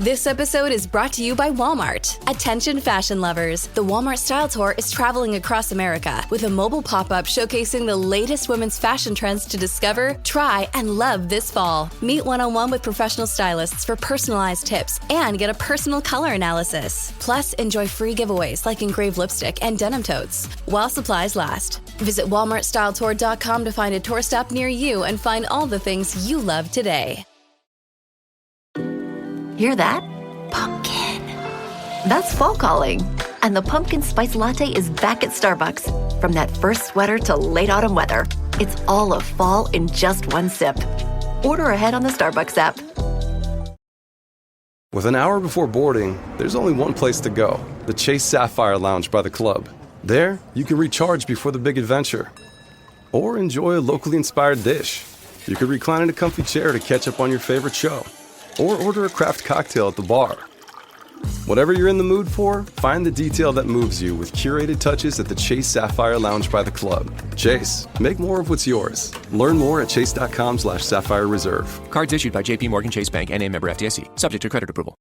This episode is brought to you by Walmart. Attention fashion lovers. The Walmart Style Tour is traveling across America with a mobile pop-up showcasing the latest women's fashion trends to discover, try, and love this fall. Meet one-on-one with professional stylists for personalized tips and get a personal color analysis. Plus, enjoy free giveaways like engraved lipstick and denim totes while supplies last. Visit walmartstyletour.com to find a tour stop near you and find all the things you love today. Hear that? Pumpkin. That's fall calling. And the pumpkin spice latte is back at Starbucks. From that first sweater to late autumn weather, it's all of fall in just one sip. Order ahead on the Starbucks app. With an hour before boarding, there's only one place to go, the Chase Sapphire Lounge by the club. There, you can recharge before the big adventure. Or enjoy a locally inspired dish. You could recline in a comfy chair to catch up on your favorite show. Or order a craft cocktail at the bar. Whatever you're in the mood for, find the detail that moves you with curated touches at the Chase Sapphire Lounge by the club. Chase, make more of what's yours. Learn more at chase.com/Sapphire Reserve. Cards issued by JP Morgan Chase Bank N.A. member FDIC. Subject to credit approval.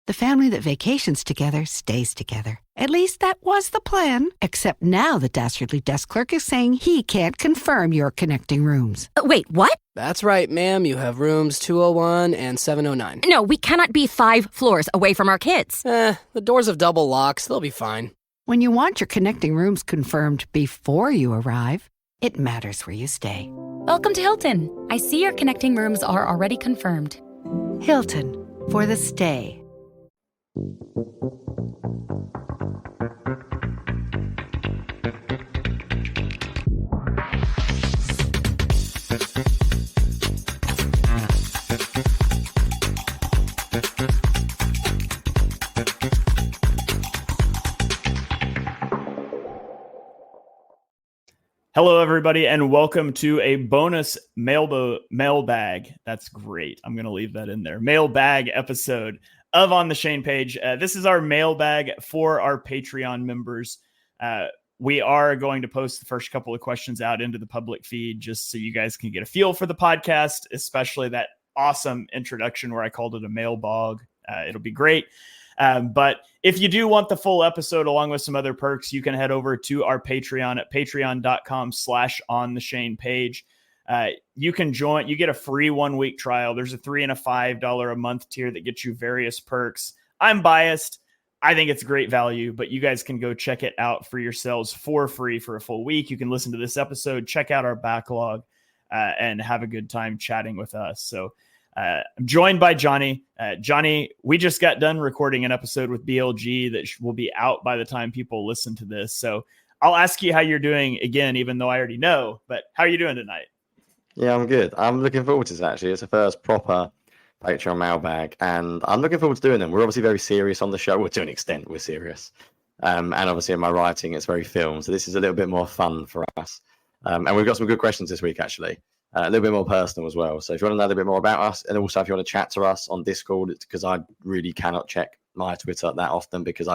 The family that vacations together stays together. At least that was the plan. Except now the Dastardly desk clerk is saying he can't confirm your connecting rooms. Wait, what? That's right, ma'am. You have rooms 201 and 709. No, we cannot be 5 floors away from our kids. The doors have double locks. They'll be fine. When you want your connecting rooms confirmed before you arrive, it matters where you stay. Welcome to Hilton. I see your connecting rooms are already confirmed. Hilton, for the stay. Hello, everybody, and welcome to a bonus mailbag. That's great. I'm going to leave that in there. Mailbag episode of On the Shane page. This is our mailbag for our Patreon members. We are going to post the first couple of questions out into the public feed just so you guys can get a feel for the podcast, especially that awesome introduction where I called it a mailbag. It'll be great. But if you do want the full episode along with some other perks, you can head over to our Patreon at patreon.com/ontheshane page. You can join, you get a free 1-week trial. There's a $3 and a $5 a month tier that gets you various perks. I'm biased. I think it's great value, but you guys can go check it out for yourselves for free for a full week. You can listen to this episode, check out our backlog, and have a good time chatting with us. So I'm joined by Johnny. Johnny, we just got done recording an episode with BLG that will be out by the time people listen to this. So I'll ask you how you're doing again, even though I already know, but how are you doing tonight? Yeah, I'm good. I'm looking forward to this, actually. It's the first proper Patreon mailbag, and I'm looking forward to doing them. We're obviously very serious on the show. Well, to an extent, we're serious. And obviously in my writing, it's very film. So this is a little bit more fun for us. And we've got some good questions this week, actually. A little bit more personal as well. So if you want to know a little bit more about us, and also if you want to chat to us on Discord, it's because I really cannot check my Twitter that often because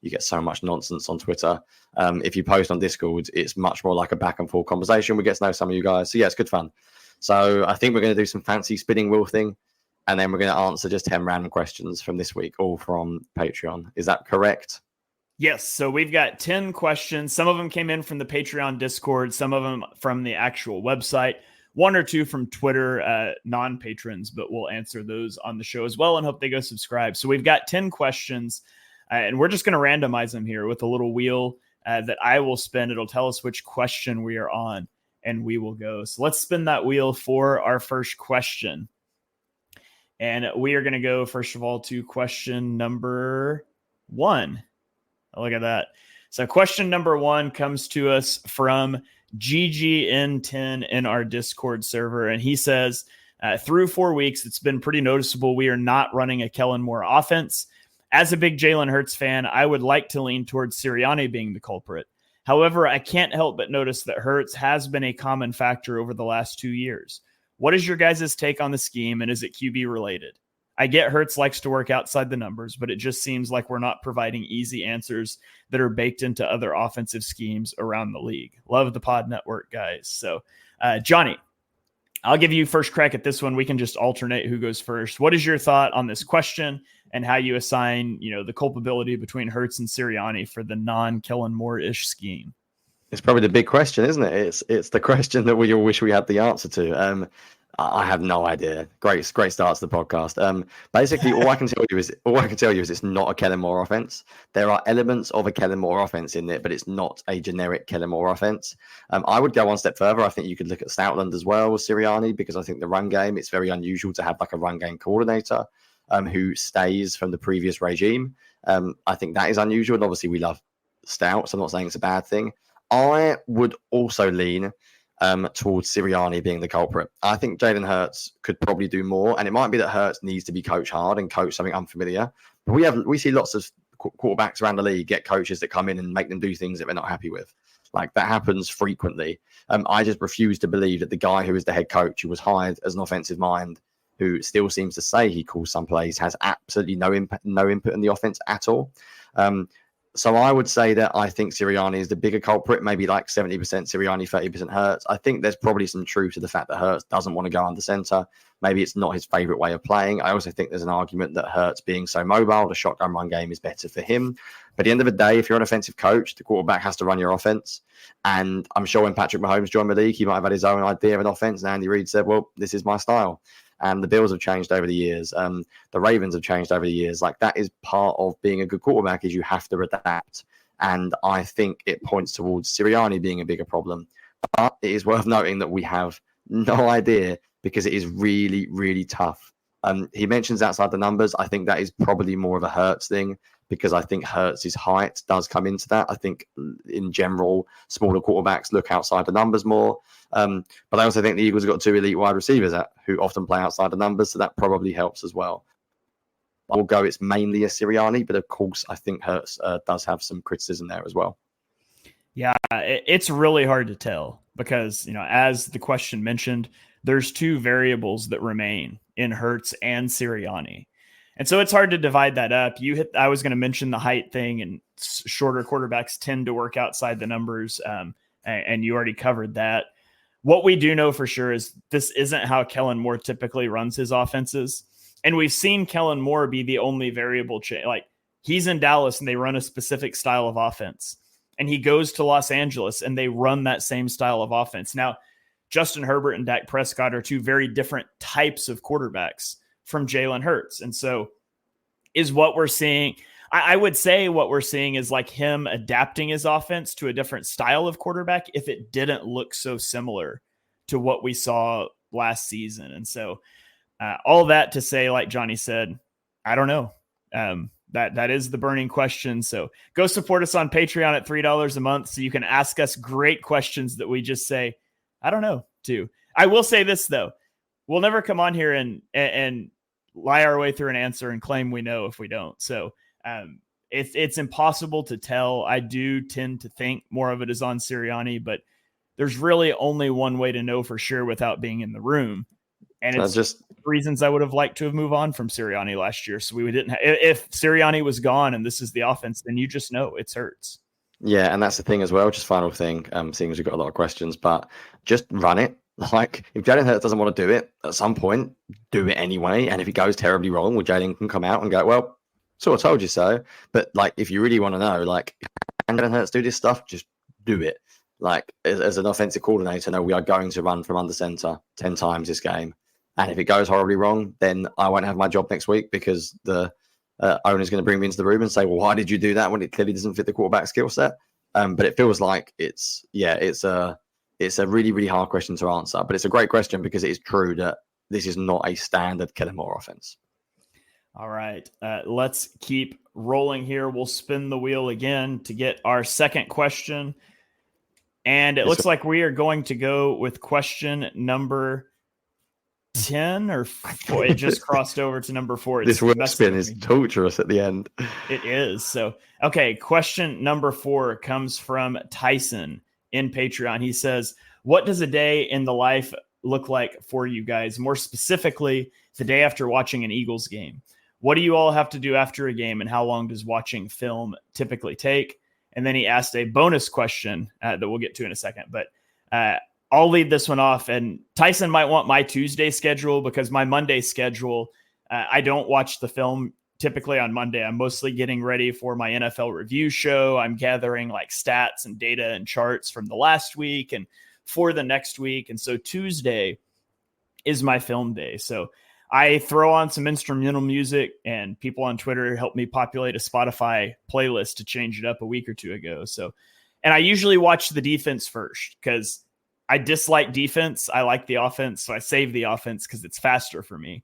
you get so much nonsense on Twitter. If you post on Discord, it's much more like a back and forth conversation. We get to know some of you guys. So yeah, it's good fun. So I think we're going to do some fancy spinning wheel thing, and then we're going to answer just 10 random questions from this week, all from Patreon. Is that correct? Yes. So we've got 10 questions. Some of them came in from the Patreon Discord, some of them from the actual website, 1 or 2 from Twitter, non-patrons, but we'll answer those on the show as well and hope they go subscribe. So we've got 10 questions, and we're just going to randomize them here with a little wheel that I will spin. It'll tell us which question we are on, and we will go. So let's spin that wheel for our first question. And we are going to go, first of all, to question number 1. Oh, look at that. So question number 1 comes to us from GGN10 in our Discord server. And he says, through 4 weeks, it's been pretty noticeable we are not running a Kellen Moore offense. As a big Jalen Hurts fan, I would like to lean towards Sirianni being the culprit. However, I can't help but notice that Hurts has been a common factor over the last 2 years. What is your guys' take on the scheme, and is it QB related? I get Hurts likes to work outside the numbers, but it just seems like we're not providing easy answers that are baked into other offensive schemes around the league. Love the pod network, guys. So, Johnny, I'll give you first crack at this one. We can just alternate who goes first. What is your thought on this question and how you assign, the culpability between Hurts and Sirianni for the non-Kellen Moore-ish scheme? It's probably the big question, isn't it? It's the question that we all wish we had the answer to. I have no idea. Great start to the podcast. Basically, all I can tell you is it's not a Kellen Moore offense. There are elements of a Kellen Moore offense in it, but it's not a generic Kellen Moore offense. I would go one step further. I think you could look at Stoutland as well with Sirianni, because I think the run game, it's very unusual to have like a run game coordinator who stays from the previous regime. I think that is unusual, and obviously we love Stout, so I'm not saying it's a bad thing. I would also lean towards Sirianni being the culprit. I think Jalen Hurts could probably do more, and it might be that Hurts needs to be coached hard and coach something unfamiliar. But we see lots of quarterbacks around the league get coaches that come in and make them do things that they're not happy with. Like, that happens frequently. I just refuse to believe that the guy who is the head coach, who was hired as an offensive mind, who still seems to say he calls some plays, has absolutely no input in the offense at all. So I would say that I think Sirianni is the bigger culprit, maybe like 70% Sirianni, 30% Hurts. I think there's probably some truth to the fact that Hurts doesn't want to go under center. Maybe it's not his favorite way of playing. I also think there's an argument that Hurts being so mobile, the shotgun run game is better for him. But at the end of the day, if you're an offensive coach, the quarterback has to run your offense. And I'm sure when Patrick Mahomes joined the league, he might have had his own idea of an offense. And Andy Reid said, well, this is my style. And the Bills have changed over the years. The Ravens have changed over the years. Like, that is part of being a good quarterback, is you have to adapt. And I think it points towards Sirianni being a bigger problem. But it is worth noting that we have no idea, because it is really, really tough. He mentions outside the numbers. I think that is probably more of a Hurts thing, because I think Hurts' height does come into that. I think in general, smaller quarterbacks look outside the numbers more. But I also think the Eagles have got two elite wide receivers who often play outside the numbers, so that probably helps as well. I will go, it's mainly a Sirianni, but of course, I think Hurts does have some criticism there as well. Yeah, it's really hard to tell because, as the question mentioned, there's two variables that remain in Hurts and Sirianni. And so it's hard to divide that up. I was going to mention the height thing, and shorter quarterbacks tend to work outside the numbers. And you already covered that. What we do know for sure is this isn't how Kellen Moore typically runs his offenses. And we've seen Kellen Moore be the only variable change. Like, he's in Dallas and they run a specific style of offense. And he goes to Los Angeles and they run that same style of offense. Now, Justin Herbert and Dak Prescott are two very different types of quarterbacks from Jalen Hurts. And so is what we're seeing. I would say what we're seeing is like him adapting his offense to a different style of quarterback if it didn't look so similar to what we saw last season. And so all that to say, like Johnny said, I don't know. That is the burning question. So go support us on Patreon at $3 a month so you can ask us great questions that we just say, I don't know, to. I will say this, though. We'll never come on here and lie our way through an answer and claim we know if we don't. So it's impossible to tell. I do tend to think more of it is on Sirianni, but there's really only one way to know for sure without being in the room. And it's just reasons I would have liked to have moved on from Sirianni last year. So we didn't if Sirianni was gone and this is the offense, then you just know it hurts. Yeah, and that's the thing as well. Just final thing, seeing as we've got a lot of questions, but just run it. Like, if Jalen Hurts doesn't want to do it, at some point, do it anyway. And if it goes terribly wrong, well, Jalen can come out and go, well, sort of told you so. But, like, if you really want to know, like, can Jalen Hurts do this stuff? Just do it. Like, as an offensive coordinator, no, we are going to run from under center 10 times this game. And if it goes horribly wrong, then I won't have my job next week because the owner's going to bring me into the room and say, well, why did you do that when it clearly doesn't fit the quarterback skill set? But it feels like it's a really, really hard question to answer. But it's a great question because it is true that this is not a standard Kellen Moore offense. All right. Let's keep rolling here. We'll spin the wheel again to get our second question. And it looks like we are going to go with question number 10 or 4. It just crossed over to number 4. This word spin is torturous at the end. It is. So, okay. Question number 4 comes from Tyson in Patreon. He says, what does a day in the life look like for you guys? More specifically, the day after watching an Eagles game. What do you all have to do after a game, and how long does watching film typically take? And then he asked a bonus question that we'll get to in a second. But I'll lead this one off, and Tyson might want my Tuesday schedule because my Monday schedule, I don't watch the film typically on Monday. I'm mostly getting ready for my NFL review show. I'm gathering like stats and data and charts from the last week and for the next week. And so Tuesday is my film day. So I throw on some instrumental music, and people on Twitter helped me populate a Spotify playlist to change it up a week or two ago. So, and I usually watch the defense first because I dislike defense. I like the offense. So I save the offense because it's faster for me.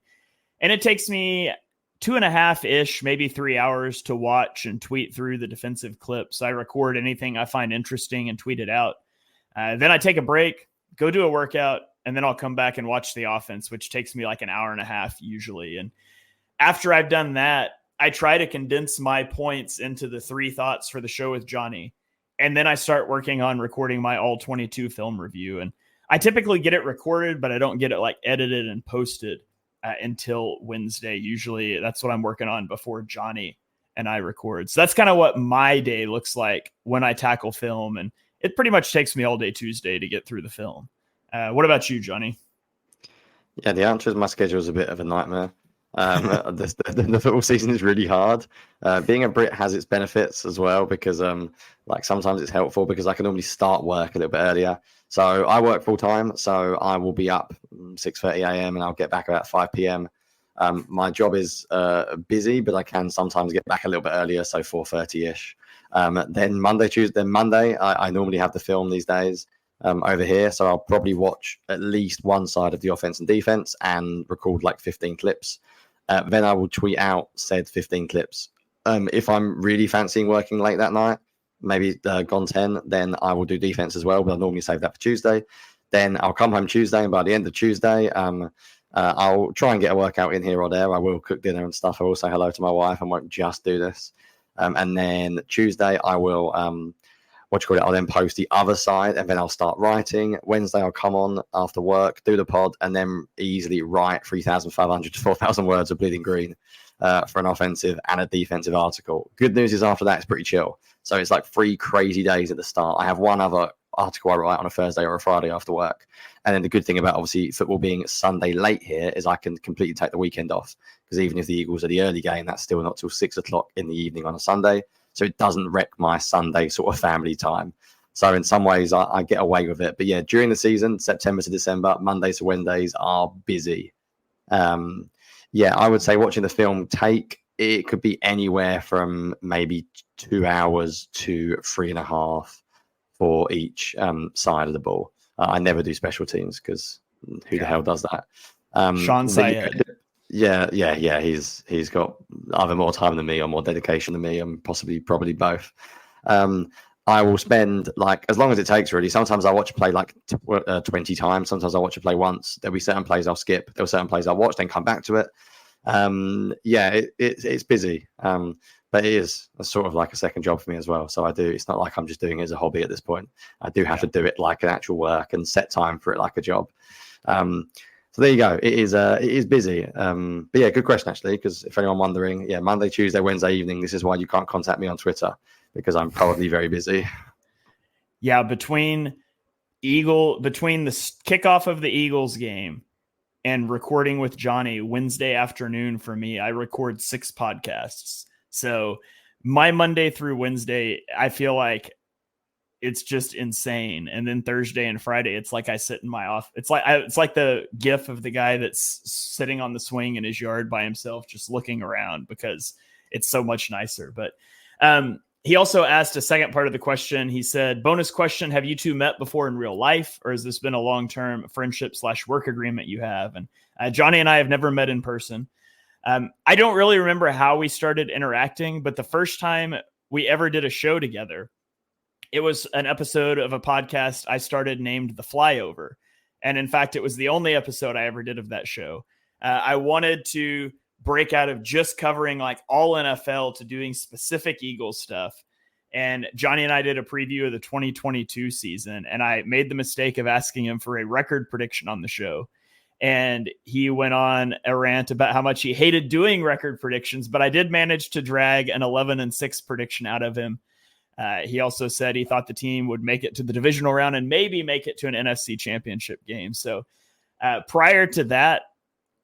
And it takes me 2.5-ish, maybe 3 hours to watch and tweet through the defensive clips. I record anything I find interesting and tweet it out. Then I take a break, go do a workout, and then I'll come back and watch the offense, which takes me like an hour and a half usually. And after I've done that, I try to condense my points into the 3 thoughts for the show with Johnny. And then I start working on recording my all 22 film review. And I typically get it recorded, but I don't get it like edited and posted until Wednesday. Usually that's what I'm working on before Johnny and I record. So that's kind of what my day looks like when I tackle film. And it pretty much takes me all day Tuesday to get through the film. What about you, Johnny? Yeah, the answer is my schedule is a bit of a nightmare. The football season is really hard. Being a Brit has its benefits as well because like sometimes it's helpful because I can normally start work a little bit earlier. So I work full time, so I will be up 6:30 a.m. and I'll get back about 5 p.m. My job is busy, but I can sometimes get back a little bit earlier, so 4:30-ish. Then Monday, I normally have the film these days over here, so I'll probably watch at least one side of the offense and defense and record like 15 clips. Then I will tweet out said 15 clips. If I'm really fancying working late that night, maybe gone 10, then I will do defense as well, but I'll normally save that for Tuesday. Then I'll come home Tuesday, and by the end of Tuesday, I'll try and get a workout in here or there. I will cook dinner and stuff. I will say hello to my wife and won't just do this. And then Tuesday, I will, I'll then post the other side, and then I'll start writing. Wednesday, I'll come on after work, do the pod, and then easily write 3,500 to 4,000 words of bleeding green for an offensive and a defensive article. Good news is after that, it's pretty chill. So it's like 3 crazy days at the start. I have one other article I write on a Thursday or a Friday after work. And then the good thing about obviously football being Sunday late here is I can completely take the weekend off, because even if the Eagles are the early game, that's still not till 6 o'clock in the evening on a Sunday. So it doesn't wreck my Sunday sort of family time. So in some ways I get away with it. But yeah, during the season, September to December, Mondays to Wednesdays are busy. I would say watching the film it could be anywhere from maybe 2 hours to 3.5 for each side of the ball. I never do special teams because who the hell does that? Sean Syed. Yeah. He's got either more time than me or more dedication than me, and probably both. I will spend like as long as it takes, really. Sometimes I watch a play like 20 times. Sometimes I watch a play once. There'll be certain plays I'll skip. There are certain plays I'll watch, then come back to it. It's busy. But it is sort of like a second job for me as well. So it's not like I'm just doing it as a hobby at this point. I do have to do it like an actual work and set time for it like a job. So there you go. It is busy. But yeah, good question actually, because if anyone wondering, Monday, Tuesday, Wednesday evening, this is why you can't contact me on Twitter, because I'm probably very busy. Yeah, between the kickoff of the Eagles game and recording with Johnny Wednesday afternoon for me, I record 6 podcasts. So my Monday through Wednesday, I feel like it's just insane. And then Thursday and Friday, it's like I sit in my office. It's like the gif of the guy that's sitting on the swing in his yard by himself, just looking around, because it's so much nicer. But he also asked a second part of the question. He said, bonus question, have you two met before in real life, or has this been a long-term friendship/work agreement you have? And Johnny and I have never met in person. I don't really remember how we started interacting, but the first time we ever did a show together, it was an episode of a podcast I started named The Flyover. And in fact, it was the only episode I ever did of that show. I wanted to break out of just covering like all NFL to doing specific Eagles stuff. And Johnny and I did a preview of the 2022 season, and I made the mistake of asking him for a record prediction on the show. And he went on a rant about how much he hated doing record predictions, but I did manage to drag an 11-6 prediction out of him. He also said he thought the team would make it to the divisional round and maybe make it to an NFC championship game. So prior to that,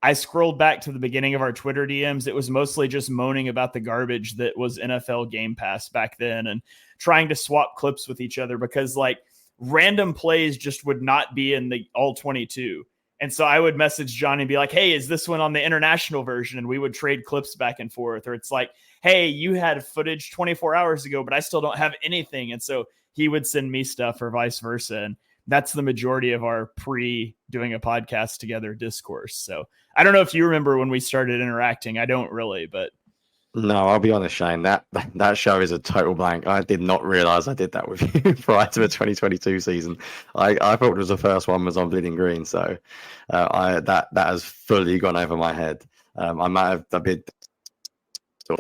I scrolled back to the beginning of our Twitter DMs. It was mostly just moaning about the garbage that was NFL Game Pass back then and trying to swap clips with each other because like random plays just would not be in the all 22. And so I would message Johnny and be like, hey, is this one on the international version? And we would trade clips back and forth. Or it's like, hey, you had footage 24 hours ago, but I still don't have anything. And so he would send me stuff or vice versa. And that's the majority of our doing a podcast together discourse. So I don't know if you remember when we started interacting. I don't really, but. No, I'll be honest, Shane. That show is a total blank. I did not realize I did that with you prior to the 2022 season. I thought it was the first one was on Bleeding Green, so that has fully gone over my head. I might have done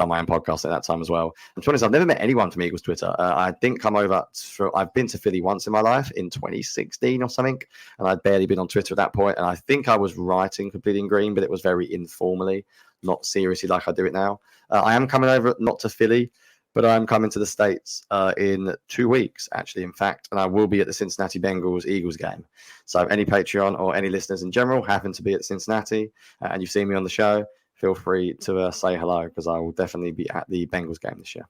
my own podcast at that time as well. And to be honest, I've never met anyone from Eagles Twitter. I didn't come over. I've been to Philly once in my life in 2016 or something, and I'd barely been on Twitter at that point. And I think I was writing for Bleeding Green, but it was very informally, not seriously like I do it now. I am coming over, not to Philly, but I'm coming to the States in 2 weeks, actually, in fact, and I will be at the Cincinnati Bengals-Eagles game. So if any Patreon or any listeners in general happen to be at Cincinnati and you've seen me on the show, feel free to say hello because I will definitely be at the Bengals game this year.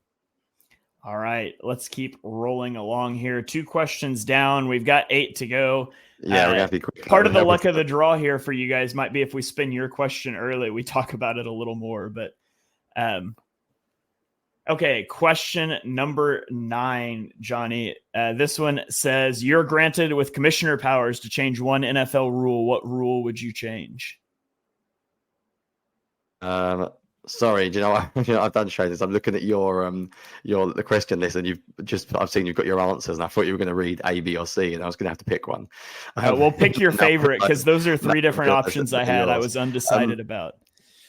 All right, let's keep rolling along here. 2 questions down. We've got 8 to go. Yeah, we're going to be quick. Part of the luck of the draw here for you guys might be if we spin your question early, we talk about it a little more. But okay, question number 9, Johnny. This one says, you're granted with commissioner powers to change one NFL rule. What rule would you change? Sorry, do you know what? I've done show this. I'm looking at the question list, and I've seen you've got your answers, and I thought you were going to read A, B, or C, and I was going to have to pick one. Well, pick your favorite because those are 3 different options I had. I was undecided about.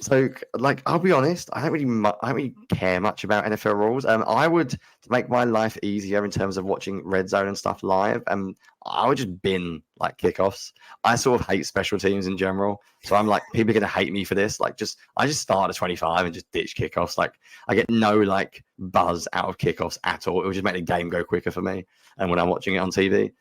So, I'll be honest, I don't really care much about NFL rules. I would, to make my life easier in terms of watching Red Zone and stuff live, I would just bin kickoffs. I sort of hate special teams in general, so I'm like, people are gonna hate me for this. I just start at 25 and just ditch kickoffs. I get no buzz out of kickoffs at all. It would just make the game go quicker for me, and when I'm watching it on TV.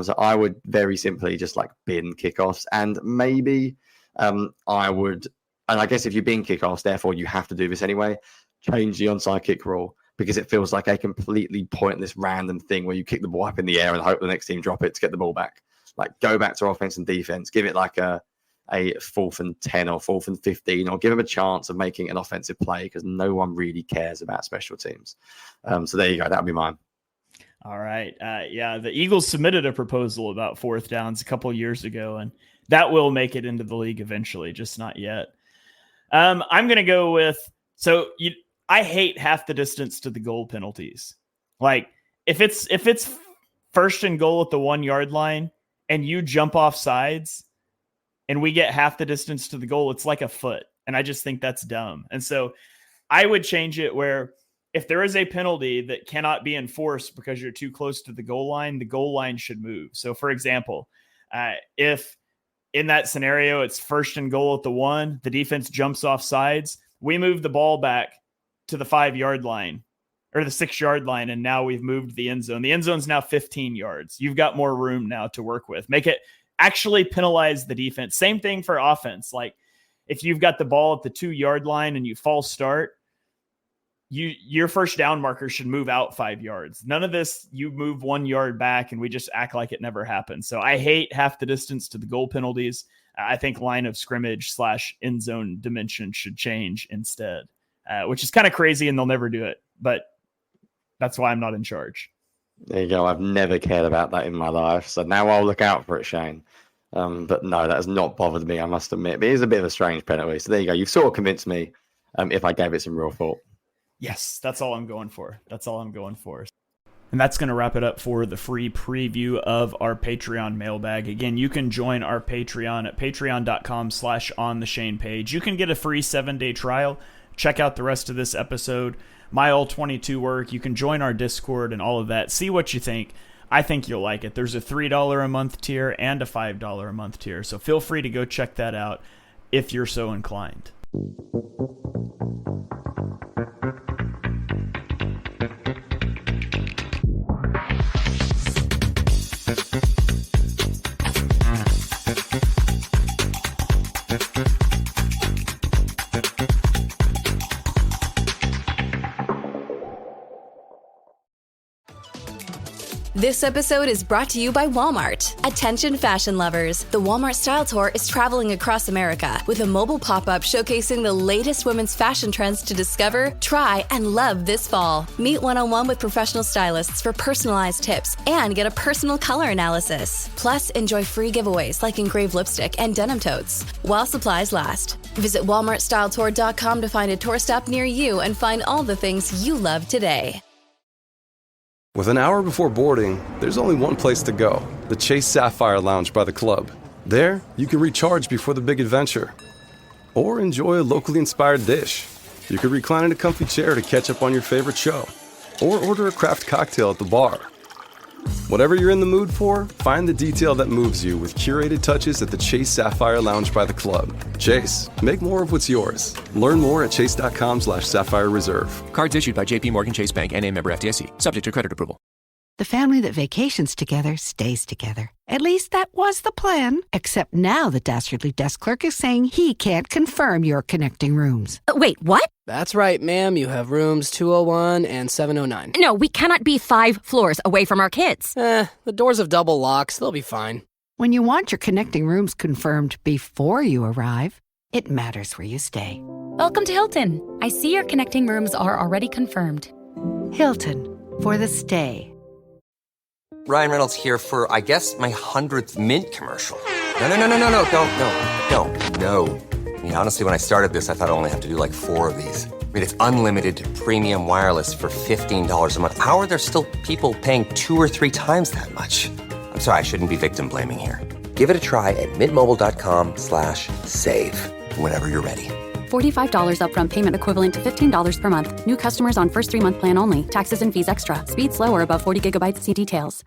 So I would very simply just bin kickoffs, and maybe I would. And I guess if you're being kickoffs, therefore you have to do this anyway, change the onside kick rule because it feels like a completely pointless random thing where you kick the ball up in the air and hope the next team drop it to get the ball back. Go back to offense and defense, give it a 4th and 10 or 4th and 15, or give them a chance of making an offensive play because no one really cares about special teams. So there you go. That'll be mine. All right. Yeah, the Eagles submitted a proposal about 4th downs a couple of years ago, and that will make it into the league eventually, just not yet. I'm going to go with, I hate half the distance to the goal penalties. If it's 1st and goal at the 1 yard line and you jump off sides and we get half the distance to the goal, it's like a foot. And I just think that's dumb. And so I would change it where if there is a penalty that cannot be enforced because you're too close to the goal line should move. So for example, if in that scenario, it's 1st and goal at the 1. The defense jumps off sides. We move the ball back to the 5 yard line or the 6 yard line. And now we've moved the end zone. The end zone's now 15 yards. You've got more room now to work with. Make it actually penalize the defense. Same thing for offense. If you've got the ball at the 2 yard line and you false start, your first down marker should move out 5 yards. None of this, you move 1 yard back and we just act like it never happened. So I hate half the distance to the goal penalties. I think line of scrimmage / end zone dimension should change instead, which is kind of crazy and they'll never do it, but that's why I'm not in charge. There you go. I've never cared about that in my life. So now I'll look out for it, Shane. But no, that has not bothered me, I must admit. But it is a bit of a strange penalty. So there you go. You've sort of convinced me if I gave it some real thought. Yes, that's all I'm going for. And that's going to wrap it up for the free preview of our Patreon mailbag. Again, you can join our Patreon at patreon.com/ontheshane page. You can get a free 7-day trial. Check out the rest of this episode, my all 22 work. You can join our Discord and all of that. See what you think. I think you'll like it. There's a $3 a month tier and a $5 a month tier. So feel free to go check that out if you're so inclined. This episode is brought to you by Walmart. Attention fashion lovers. The Walmart Style Tour is traveling across America with a mobile pop-up showcasing the latest women's fashion trends to discover, try, and love this fall. Meet one-on-one with professional stylists for personalized tips and get a personal color analysis. Plus, enjoy free giveaways like engraved lipstick and denim totes while supplies last. Visit walmartstyletour.com to find a tour stop near you and find all the things you love today. With an hour before boarding, there's only one place to go, the Chase Sapphire Lounge by the club. There, you can recharge before the big adventure. Or enjoy a locally inspired dish. You could recline in a comfy chair to catch up on your favorite show. Or order a craft cocktail at the bar. Whatever you're in the mood for, find the detail that moves you with curated touches at the Chase Sapphire Lounge by the club. Chase, make more of what's yours. Learn more at chase.com/Sapphire Reserve. Cards issued by JP Morgan Chase Bank, N.A. member FDIC. Subject to credit approval. The family that vacations together stays together. At least that was the plan. Except now the Dastardly Desk Clerk is saying he can't confirm your connecting rooms. Wait, what? That's right, ma'am. You have rooms 201 and 709. No, we cannot be 5 floors away from our kids. The doors have double locks. They'll be fine. When you want your connecting rooms confirmed before you arrive, it matters where you stay. Welcome to Hilton. I see your connecting rooms are already confirmed. Hilton, for the stay. Ryan Reynolds here for, I guess, my 100th Mint commercial. No, don't. I mean, honestly, when I started this, I thought I only have to do like 4 of these. I mean, it's unlimited premium wireless for $15 a month. How are there still people paying 2 or 3 times that much? I'm sorry, I shouldn't be victim blaming here. Give it a try at mintmobile.com/save. Whenever you're ready. $45 upfront payment equivalent to $15 per month. New customers on first 3-month plan only. Taxes and fees extra. Speed slower above 40 gigabytes. See details.